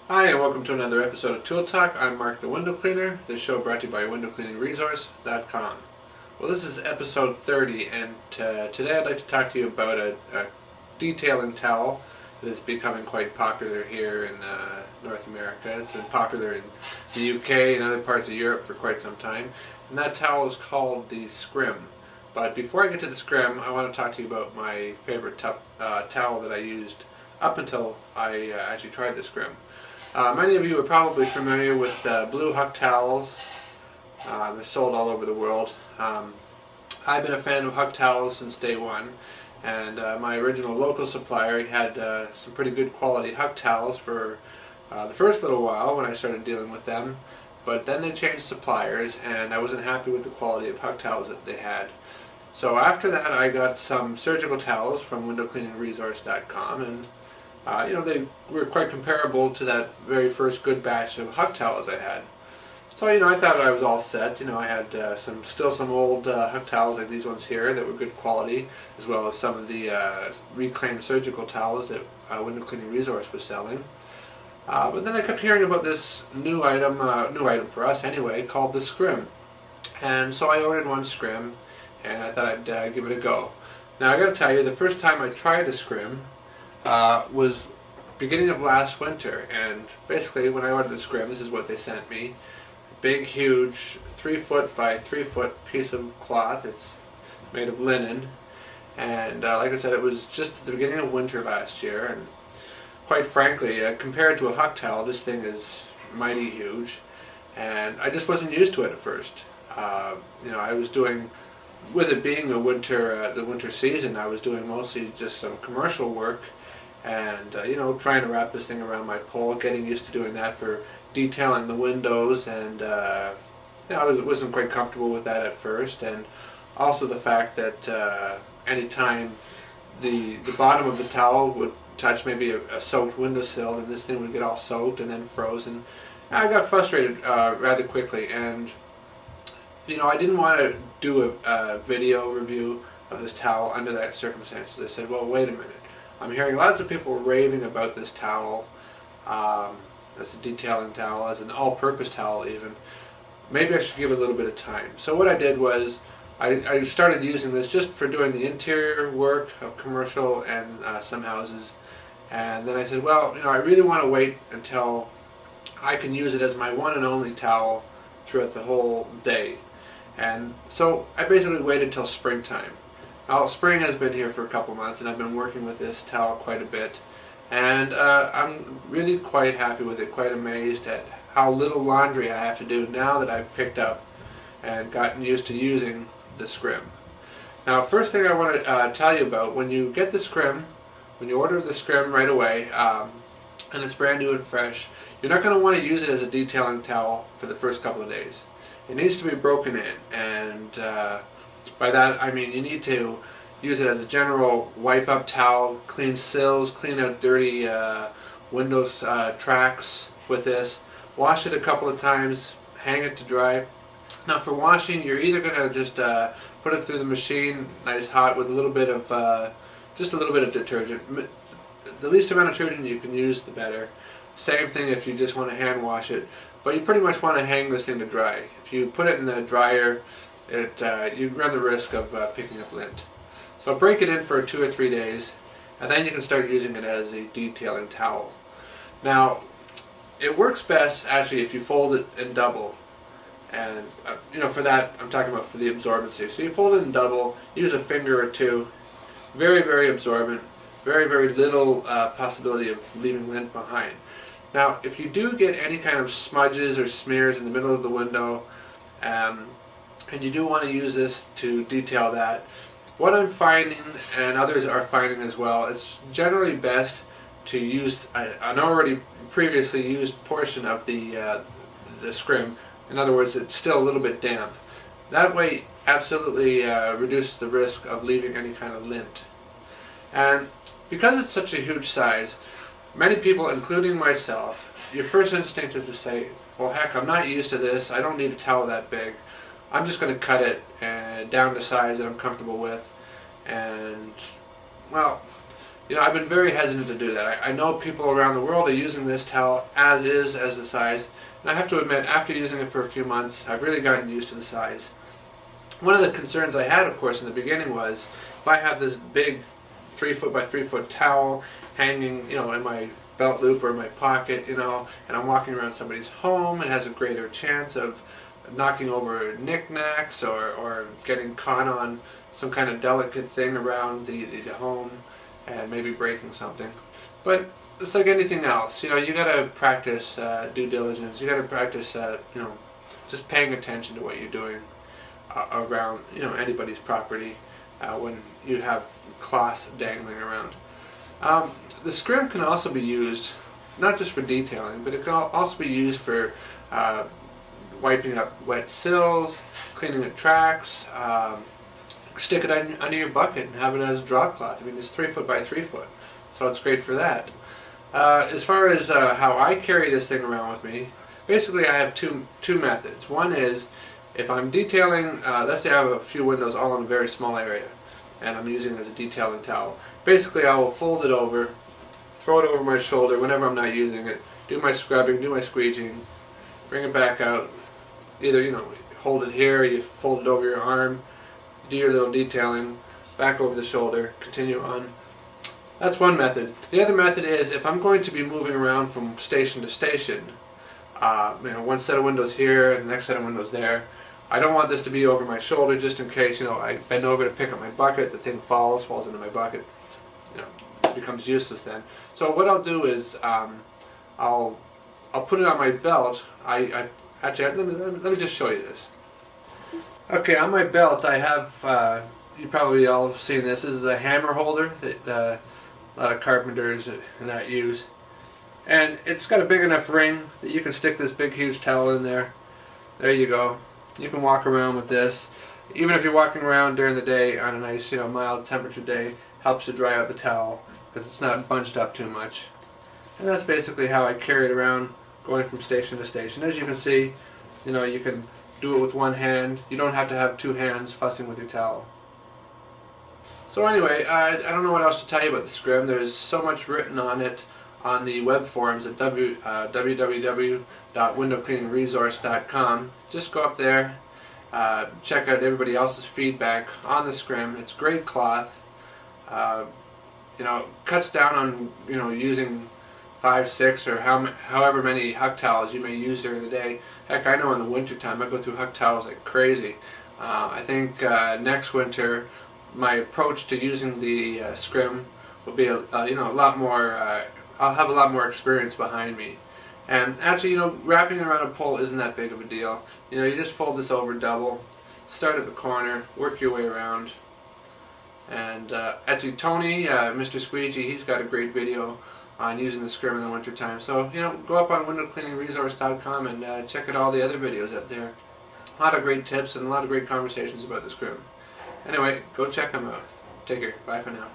Hi, and welcome to another episode of Tool Talk. I'm Mark the Window Cleaner, this show brought to you by windowcleaningresource.com. Well, this is episode 30, and today I'd like to talk to you about a detailing towel that is becoming quite popular here in North America. It's been popular in the UK and other parts of Europe for quite some time, and that towel is called the Scrim. But before I get to the Scrim, I want to talk to you about my favorite towel that I used up until I actually tried the Scrim. Many of you are probably familiar with blue Huck towels. They're sold all over the world. I've been a fan of Huck towels since day one, and my original local supplier had some pretty good quality Huck towels for the first little while when I started dealing with them, but then they changed suppliers and I wasn't happy with the quality of Huck towels that they had. So after that I got some surgical towels from windowcleaningresource.com, and they were quite comparable to that very first good batch of Huck towels I had. So, I thought I was all set. I had still some old Huck towels like these ones here that were good quality, as well as some of the reclaimed surgical towels that Window Cleaning Resource was selling. But then I kept hearing about this new item for us anyway, called the Scrim. And so I ordered one Scrim, and I thought I'd give it a go. Now I got to tell you, the first time I tried a Scrim was beginning of last winter, and basically when I ordered the Scrim, this is what they sent me. A big, huge 3-foot by 3-foot piece of cloth. It's made of linen, and like I said, it was just at the beginning of winter last year, and quite frankly, compared to a Huck towel, this thing is mighty huge, and I just wasn't used to it at first. I was doing, with it being the winter season, I was doing mostly just some commercial work, and trying to wrap this thing around my pole, getting used to doing that for detailing the windows, and I wasn't quite comfortable with that at first, and also the fact that anytime the bottom of the towel would touch maybe a soaked windowsill, then this thing would get all soaked and then frozen. I got frustrated rather quickly, and I didn't want to do a video review of this towel under that circumstances. I said, well, wait a minute. I'm hearing lots of people raving about this towel as a detailing towel, as an all-purpose towel even. Maybe I should give it a little bit of time. So what I did was I started using this just for doing the interior work of commercial and some houses. And then I said, well, I really want to wait until I can use it as my one and only towel throughout the whole day. And so I basically waited till springtime. Now, spring has been here for a couple months, and I've been working with this towel quite a bit, and I'm really quite happy with it, quite amazed at how little laundry I have to do now that I've picked up and gotten used to using the Scrim. Now, first thing I want to tell you about, when you get the Scrim, when you order the Scrim right away, and it's brand new and fresh, you're not going to want to use it as a detailing towel for the first couple of days. It needs to be broken in, and by that I mean you need to use it as a general wipe-up towel, clean sills, clean out dirty windows tracks with this, wash it a couple of times, hang it to dry. Now for washing, you're either going to just put it through the machine, nice hot, with a little bit of just a little bit of detergent. The least amount of detergent you can use, the better. Same thing if you just want to hand wash it, but you pretty much want to hang this thing to dry. If you put it in the dryer, you run the risk of picking up lint. So break it in for 2 or 3 days, and then you can start using it as a detailing towel. Now, it works best actually if you fold it in double, and for that I'm talking about for the absorbency. So you fold it in double, use a finger or two, very, very absorbent, very, very little possibility of leaving lint behind. Now, if you do get any kind of smudges or smears in the middle of the window, and you do want to use this to detail that, what I'm finding, and others are finding as well, it's generally best to use an already previously used portion of the Scrim. In other words, it's still a little bit damp. That way, absolutely reduces the risk of leaving any kind of lint. And because it's such a huge size, many people, including myself, your first instinct is to say, well, heck, I'm not used to this, I don't need a towel that big. I'm just going to cut it down to size that I'm comfortable with. And, well, I've been very hesitant to do that. I know people around the world are using this towel as is, as the size, and I have to admit, after using it for a few months, I've really gotten used to the size. One of the concerns I had, of course, in the beginning was, if I have this big 3 foot by 3 foot towel hanging, in my belt loop or in my pocket, and I'm walking around somebody's home, it has a greater chance of knocking over knickknacks or getting caught on some kind of delicate thing around the home and maybe breaking something. But it's like anything else, you gotta practice due diligence. You gotta practice, just paying attention to what you're doing around, anybody's property when you have cloths dangling around. The scrim can also be used not just for detailing, but it can also be used for wiping up wet sills, cleaning up tracks. Stick it under your bucket and have it as a drop cloth. I mean, it's 3 foot by 3 foot, so it's great for that. As far as how I carry this thing around with me, basically I have two methods. One is, if I'm detailing, let's say I have a few windows all in a very small area, and I'm using it as a detailing towel. Basically, I will fold it over, throw it over my shoulder whenever I'm not using it, do my scrubbing, do my squeegeeing, bring it back out. Either, hold it here, you fold it over your arm, do your little detailing, back over the shoulder, continue on. That's one method. The other method is, if I'm going to be moving around from station to station, one set of windows here, the next set of windows there, I don't want this to be over my shoulder just in case, I bend over to pick up my bucket, the thing falls into my bucket, it becomes useless then. So what I'll do is, I'll put it on my belt. Actually, let me just show you this. Okay, on my belt I have, you probably all have seen this. This is a hammer holder that a lot of carpenters and that use. And it's got a big enough ring that you can stick this big huge towel in there. There you go. You can walk around with this. Even if you're walking around during the day on a nice, mild temperature day, helps to dry out the towel because it's not bunched up too much. And that's basically how I carry it around, going from station to station. As you can see, you can do it with one hand. You don't have to have two hands fussing with your towel. So anyway, I don't know what else to tell you about the scrim. There's so much written on it on the web forums at www.windowcleaningresource.com. Just go up there, check out everybody else's feedback on the scrim. It's great cloth. Cuts down on using 5, 6, or however many huck towels you may use during the day. Heck, I know in the winter time I go through huck towels like crazy. I think next winter my approach to using the scrim will be a lot more. I'll have a lot more experience behind me. And actually, wrapping it around a pole isn't that big of a deal. You just fold this over double, start at the corner, work your way around. And actually, Tony, Mr. Squeegee, he's got a great video on using the scrim in the winter time. So, go up on windowcleaningresource.com and check out all the other videos up there. A lot of great tips and a lot of great conversations about the scrim. Anyway, go check them out. Take care. Bye for now.